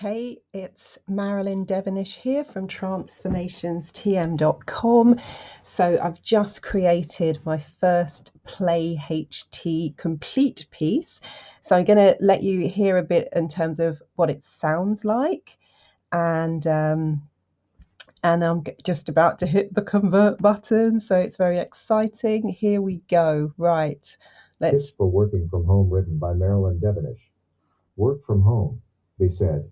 Hey, it's Marilyn Devonish here from transformationstm.com. So I've just created my first Playht complete piece. So I'm going to let you hear a bit in terms of what it sounds like. And I'm just about to hit the convert button. So it's very exciting. Here we go. Right. Tips for working from home, written by Marilyn Devonish. Work from home, they said.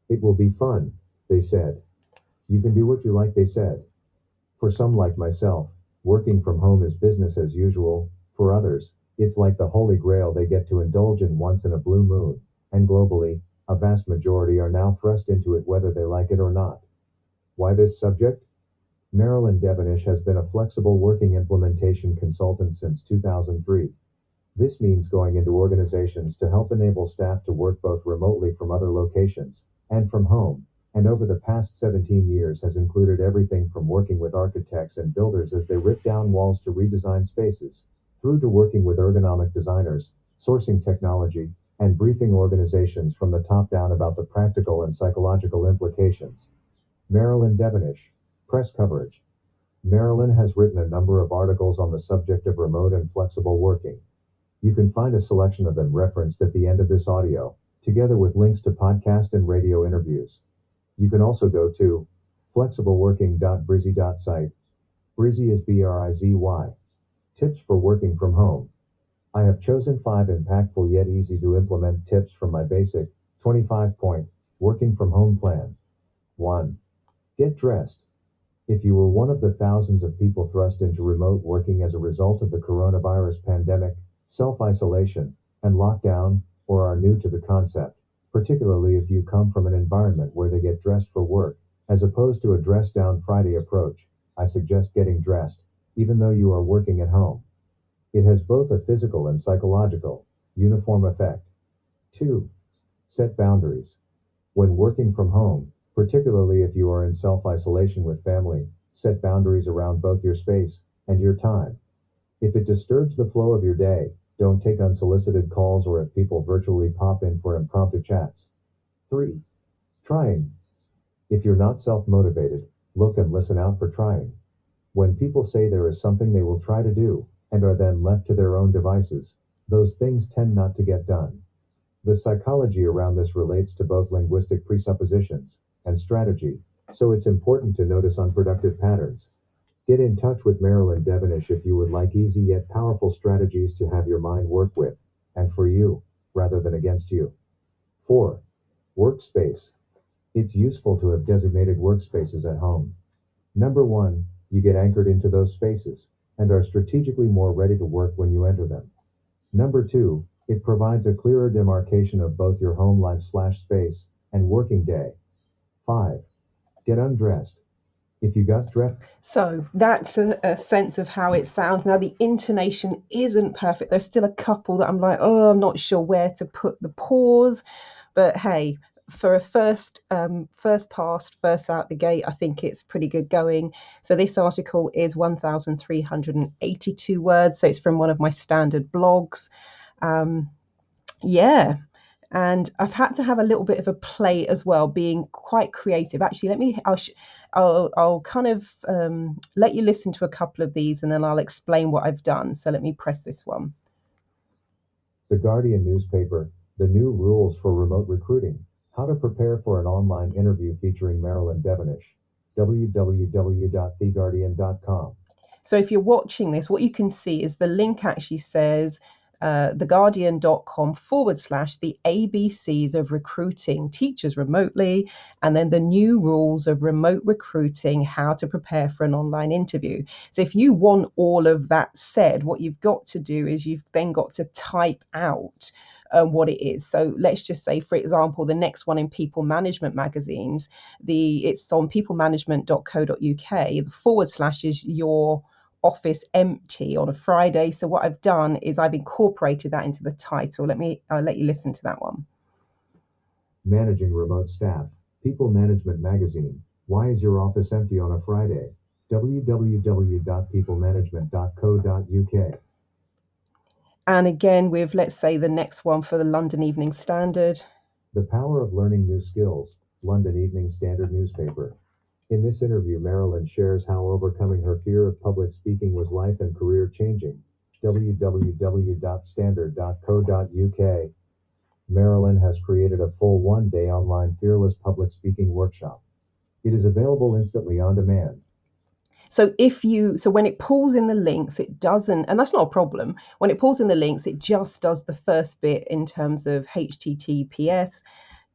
It will be fun, they said. You can do what you like, they said. For some like myself, working from home is business as usual. For others, it's like the holy grail they get to indulge in once in a blue moon. And globally, a vast majority are now thrust into it whether they like it or not. Why this subject? Marilyn Devonish has been a flexible working implementation consultant since 2003. This means going into organizations to help enable staff to work both remotely from other locations and from home, and over the past 17 years has included everything from working with architects and builders as they rip down walls to redesign spaces, through to working with ergonomic designers, sourcing technology, and briefing organizations from the top down about the practical and psychological implications. Marilyn Devonish, press coverage. Marilyn has written a number of articles on the subject of remote and flexible working. You can find a selection of them referenced at the end of this audio, together with links to podcast and radio interviews. You can also go to flexibleworking.brizy.site. Brizy is BRIZY. Tips for working from home. I have chosen 5 impactful yet easy to implement tips from my basic 25-point working from home plan. 1. Get dressed. If you were one of the thousands of people thrust into remote working as a result of the coronavirus pandemic, self-isolation, and lockdown, or are new to the concept, particularly if you come from an environment where they get dressed for work, as opposed to a dress-down Friday approach, I suggest getting dressed, even though you are working at home. It has both a physical and psychological, uniform effect. 2. Set boundaries. When working from home, particularly if you are in self-isolation with family, set boundaries around both your space and your time. If it disturbs the flow of your day, don't take unsolicited calls or if people virtually pop in for impromptu chats. 3. Trying. If you're not self-motivated, look and listen out for trying. When people say there is something they will try to do, and are then left to their own devices, those things tend not to get done. The psychology around this relates to both linguistic presuppositions and strategy, so it's important to notice unproductive patterns. Get in touch with Marilyn Devonish if you would like easy yet powerful strategies to have your mind work with, and for you, rather than against you. 4. Workspace. It's useful to have designated workspaces at home. Number 1, you get anchored into those spaces, and are strategically more ready to work when you enter them. Number 2, it provides a clearer demarcation of both your home life/space and working day. 5. Get undressed. If you got dressed. So that's a sense of how it sounds. Now, the intonation isn't perfect. There's still a couple that I'm like, oh, I'm not sure where to put the pause. But hey, for a first pass, first out the gate, I think it's pretty good going. So this article is 1,382 words. So it's from one of my standard blogs. Yeah. And I've had to have a little bit of a play as well, being quite creative. Actually, I'll kind of let you listen to a couple of these, and then I'll explain what I've done. So let me press this one. The Guardian newspaper, the new rules for remote recruiting, how to prepare for an online interview featuring Marilyn Devonish, www.theguardian.com. So if you're watching this, what you can see is the link actually says theguardian.com/the ABCs of recruiting teachers remotely, and then the new rules of remote recruiting, how to prepare for an online interview. So if you want all of that said, what you've got to do is you've then got to type out what it is. So let's just say, for example, the next one in People Management magazines, it's on peoplemanagement.co.uk. The / is your office empty on a Friday. So what I've done is I've incorporated that into the title. I'll let you listen to that one. Managing remote staff. People Management Magazine. Why is your office empty on a Friday? www.peoplemanagement.co.uk. And again, with, let's say, the next one for the London Evening Standard. The Power of Learning New Skills, London Evening Standard newspaper. In this interview, Marilyn shares how overcoming her fear of public speaking was life and career changing. www.standard.co.uk. Marilyn has created a full one-day online fearless public speaking workshop. It is available instantly on demand. So when it pulls in the links, it doesn't, and that's not a problem. When it pulls in the links, it just does the first bit in terms of HTTPS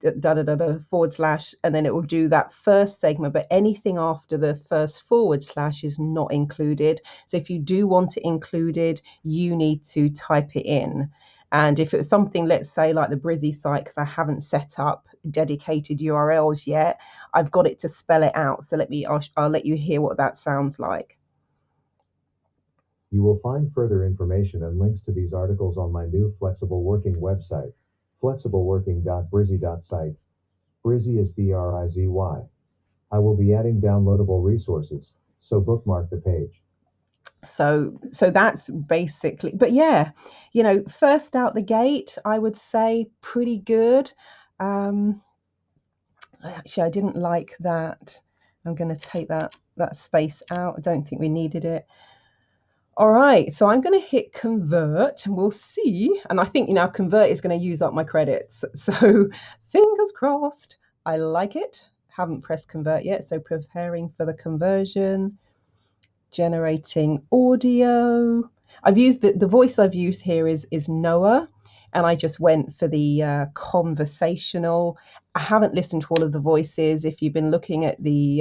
// and then it will do that first segment, but anything after the first / is not included. So if you do want it included, you need to type it in. And if it was something, let's say like the Brizzy site, because I haven't set up dedicated URLs yet, I've got it to spell it out. So I'll let you hear what that sounds like. You will find further information and links to these articles on my new flexible working website, flexibleworking.brizzy.site. Brizzy is BRIZY. I will be adding downloadable resources, so bookmark the page. So that's basically, but yeah, first out the gate, I would say pretty good. Actually, I didn't like that. I'm going to take that space out. I don't think we needed it. All right, so I'm going to hit convert and we'll see. And I think, convert is going to use up my credits. So fingers crossed. I like it. Haven't pressed convert yet. So preparing for the conversion, generating audio. I've used the voice I've used here is Noah. And I just went for the conversational. I haven't listened to all of the voices. If you've been looking at the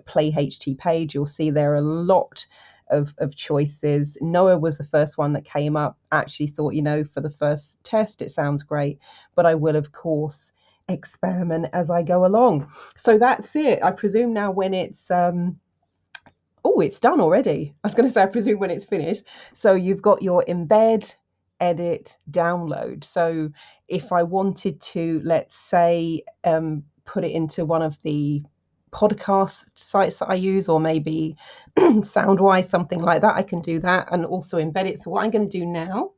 Playht page, you'll see there are a lot of choices. Noah was the first one that came up. Actually thought, for the first test, it sounds great, but I will, of course, experiment as I go along. So that's it. I presume now when it's it's done already. I was going to say, I presume when it's finished. So you've got your embed, edit, download. So if I wanted to, let's say, put it into one of the podcast sites that I use, or maybe Soundwise, something like that, I can do that and also embed it. So what I'm going to do now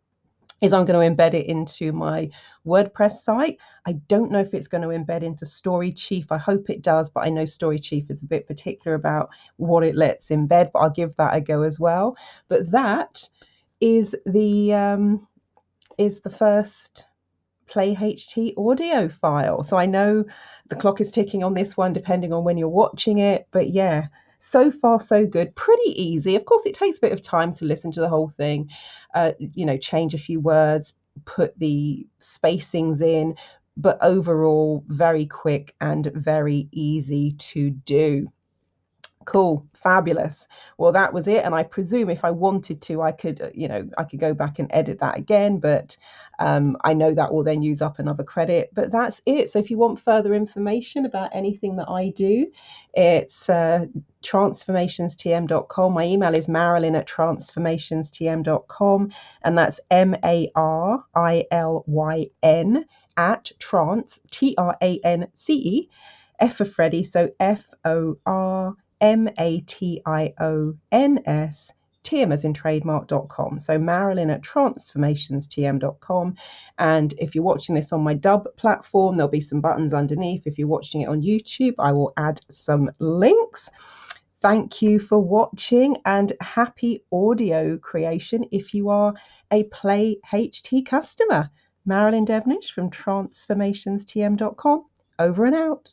is I'm going to embed it into my WordPress site. I don't know if it's going to embed into StoryChief. I hope it does, but I know StoryChief is a bit particular about what it lets embed, but I'll give that a go as well. But that is the first Playht audio file. So I know the clock is ticking on this one, depending on when you're watching it. But yeah, so far so good. Pretty easy. Of course, it takes a bit of time to listen to the whole thing. Change a few words, put the spacings in, but overall very quick and very easy to do. Cool, fabulous. Well, that was it. And I presume if I wanted to, I could go back and edit that again, but I know that will then use up another credit. But that's it. So if you want further information about anything that I do, it's transformationstm.com. My email is marilyn@transformationstm.com, and that's MARILYN at trance, TRANCE, F for Freddy, so FORMATIONS, TM as in trademark.com. So Marilyn@transformationstm.com. And if you're watching this on my dub platform, there'll be some buttons underneath. If you're watching it on YouTube, I will add some links. Thank you for watching and happy audio creation if you are a Playht customer. Marilyn Devonish from transformationstm.com. Over and out.